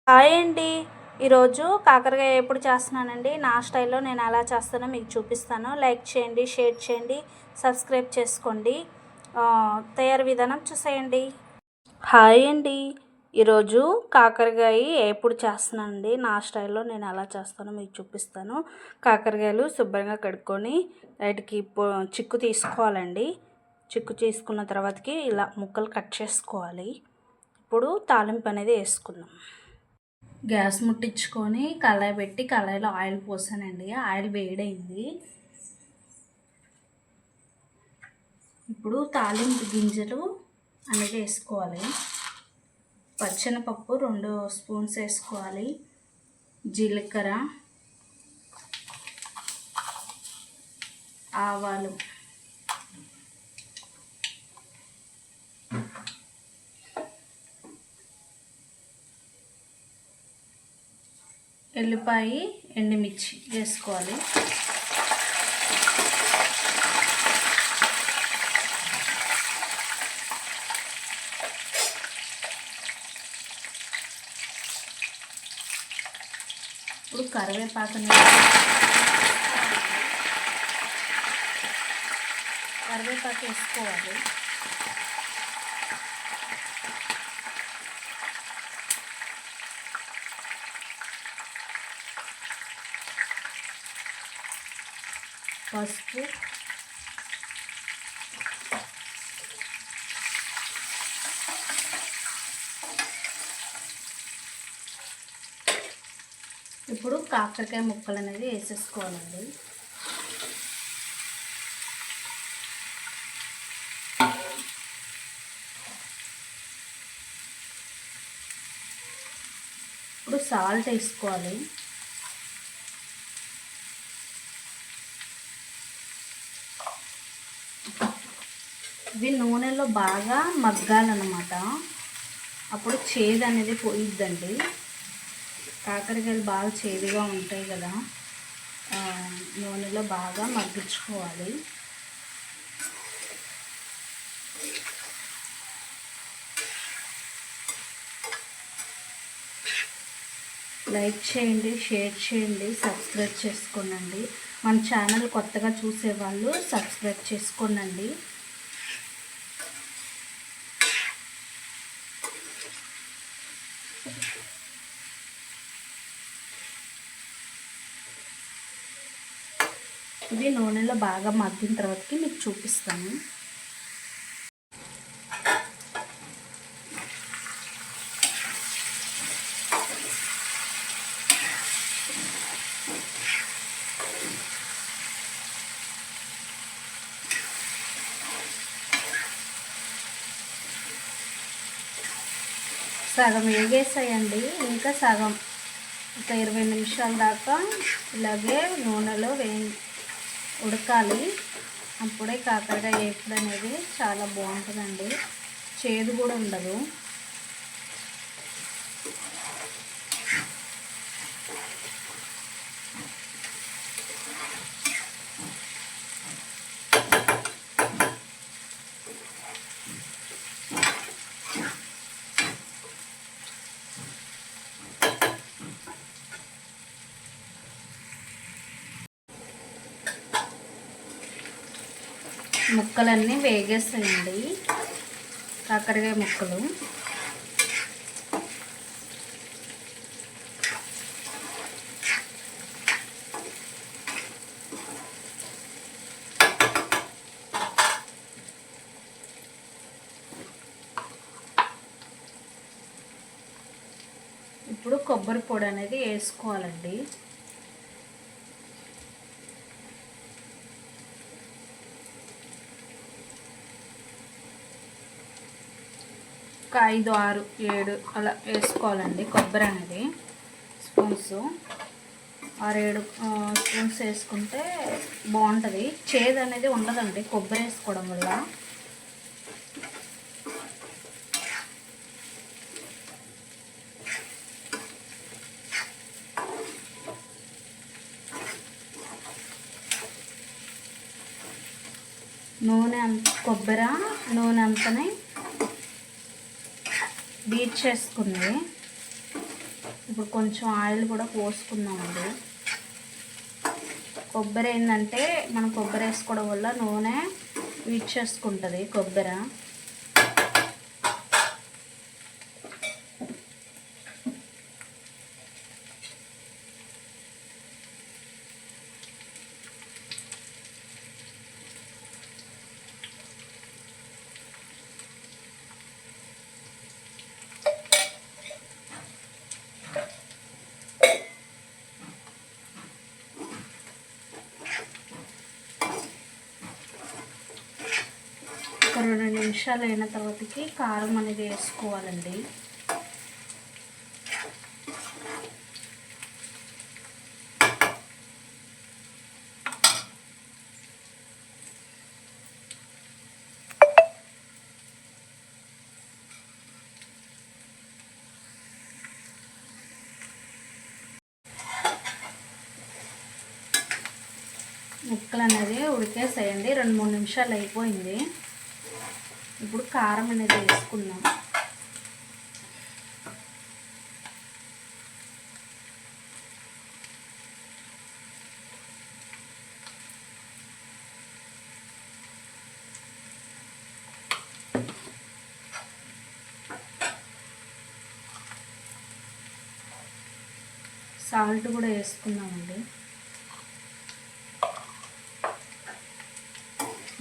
Hi అండి. ఈరోజు కాకరకాయ ఎప్పుడు చేస్తున్నానండి. నా స్టైల్లో నేను ఎలా చేస్తానో మీకు చూపిస్తాను. లైక్ చేయండి, షేర్ చేయండి, సబ్స్క్రైబ్ చేసుకోండి. తయారీ విధానం చూసేయండి. హాయ్ అండి. ఈరోజు కాకరకాయ ఎప్పుడు చేస్తున్నానండి. నా స్టైల్లో నేను ఎలా చేస్తానో మీకు చూపిస్తాను. కాకరకాయలు శుభ్రంగా కడుక్కొని వాటికి చిక్కు తీసుకోవాలండి. చిక్కు తీసుకున్న తర్వాతకి ఇలా ముక్కలు కట్ చేసుకోవాలి. ఇప్పుడు తాలింపు అనేది వేసుకుందాం. గ్యాస్ ముట్టించుకొని కళాయి పెట్టి కళాయిలో ఆయిల్ పోసానండి. ఆయిల్ వేడైంది. ఇప్పుడు తాలింపు గింజలు అనేది వేసుకోవాలి. పచ్చెనపప్పు 2 స్పూన్స్ వేసుకోవాలి. జీలకర్ర, ఆవాలు, ఎల్లిపాయ, ఎండుమిర్చి వేసుకోవాలి. ఇప్పుడు కరివేపాకు వేసుకోవాలి. పసుపు, ఇప్పుడు కాకరకాయ ముక్కలు అనేది వేసేసుకోవాలండి. ఇప్పుడు సాల్ట్ వేసుకోవాలి. ఇవి నూనెలో బాగా మగ్గాలన్నమాట. అప్పుడు చేదు అనేది పోయిద్దండి. కాకరకాయలు బాగా చేదుగా ఉంటాయి కదా, నూనెలో బాగా మగ్గించుకోవాలి. లైక్ చేయండి, షేర్ చేయండి, సబ్స్క్రైబ్ చేసుకోండి. మన ఛానల్ కొత్తగా చూసేవాళ్ళు సబ్స్క్రైబ్ చేసుకోండి. ఇవి నూనెలో బాగా మగ్గిన తర్వాతకి మీకు చూపిస్తాను. సగం వేగేసాయండి. ఇంకా సగం ఒక 20 నిమిషాల దాకా ఇలాగే నూనెలో ఉడకాలి. అప్పుడే కాకరకాయ వేపుడు అనేది చాలా బాగుంటుందండి. చేదు కూడా ఉండదు. ముక్కలన్నీ వేగేస్తాయండి, కాకరకాయ ముక్కలు. ఇప్పుడు కొబ్బరి పొడి అనేది వేసుకోవాలండి. ఒక 5, 6, 7 అలా వేసుకోవాలండి కొబ్బరి అనేది. స్పూన్స్ 6, 7 స్పూన్స్ వేసుకుంటే బాగుంటుంది. చేదు అనేది ఉండదండి కొబ్బరి వేసుకోవడం వల్ల. కొబ్బరి నూనె అంతనే బీట్ చేసుకుంది. ఇప్పుడు కొంచెం ఆయిల్ కూడా పోసుకుందామండి. కొబ్బరి ఏంటంటే మనం కొబ్బరి వేసుకోవడం వల్ల నూనె వీడ్చేసుకుంటుంది కొబ్బరి. ఒక 2 నిమిషాలు అయిన తర్వాతకి కారం అనేది వేసుకోవాలండి. ముక్కలు అనేది ఉడికేసేయండి. 2-3 నిమిషాలు అయిపోయింది. ఇప్పుడు కారం అనేది వేసుకుందాం. సాల్ట్ కూడా వేసుకుందామండి.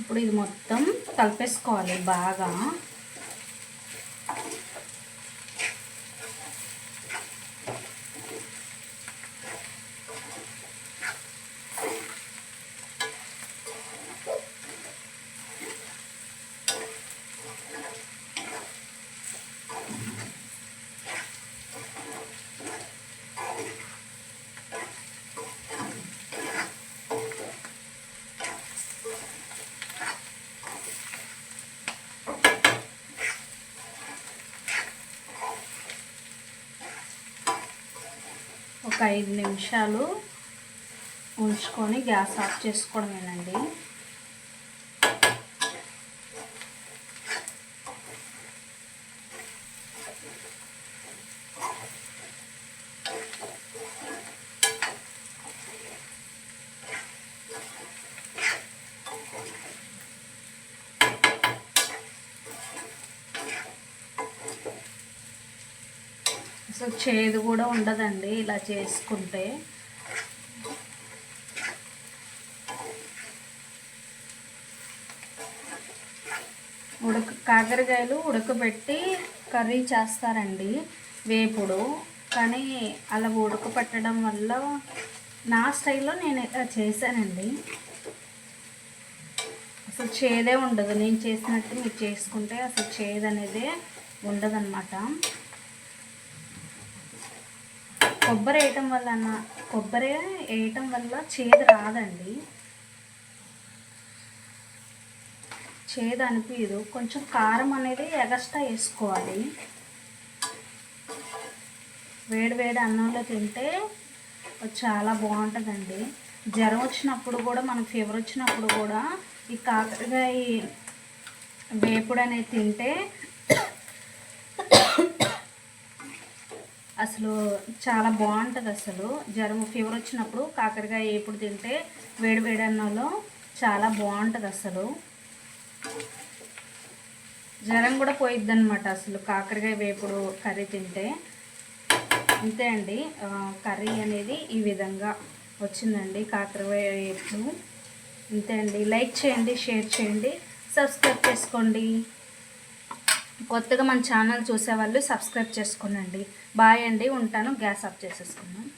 ఇప్పుడు ఇది మొత్తం కలిపేసుకోవాలి బాగా. ఒక 5 నిమిషాలు ఉంచుకొని గ్యాస్ ఆఫ్ చేసుకోవడమేనండి. అసలు చేదు కూడా ఉండదండి ఇలా చేసుకుంటే. కాకరకాయలు ఉడకబెట్టి కర్రీ చేస్తారండి వేపుడు. కానీ అలా ఉడకపెట్టడం వల్ల నా స్టైల్లో నేను ఇలా చేశానండి. అసలు చేదే ఉండదు. నేను చేసినట్టు మీరు చేసుకుంటే అసలు చేదు అనేది ఉండదన్నమాట. కొబ్బరి వేయటం వల్ల చేదు రాదండి. చేదు అనిపించదు. కొంచెం కారం అనేది ఎగస్ట్రా వేసుకోవాలి. వేడి అన్నంలో తింటే చాలా బాగుంటుందండి. జ్వరం వచ్చినప్పుడు కూడా, మనకు ఫీవర్ వచ్చినప్పుడు కూడా ఈ కాకరకాయ వేపుడు అనేది తింటే అసలు చాలా బాగుంటుంది. అసలు జ్వరం ఫీవర్ వచ్చినప్పుడు కాకరకాయ వేపుడు తింటే వేడి అన్నంలో చాలా బాగుంటుంది. అసలు జ్వరం కూడా పోయిద్ది అనమాట అసలు కాకరకాయ వేపుడు కర్రీ తింటే. అంతే అండి, కర్రీ అనేది ఈ విధంగా వచ్చిందండి కాకరకాయ వేపుడు. అంతే అండి. లైక్ చేయండి, షేర్ చేయండి, సబ్స్క్రైబ్ చేసుకోండి. కొత్తగా మన ఛానల్ చూసేవాళ్ళు సబ్స్క్రైబ్ చేసుకోండి. బాయ్ అండి, ఉంటాను. గ్యాస్ ఆఫ్ చేసేసుకున్నాను.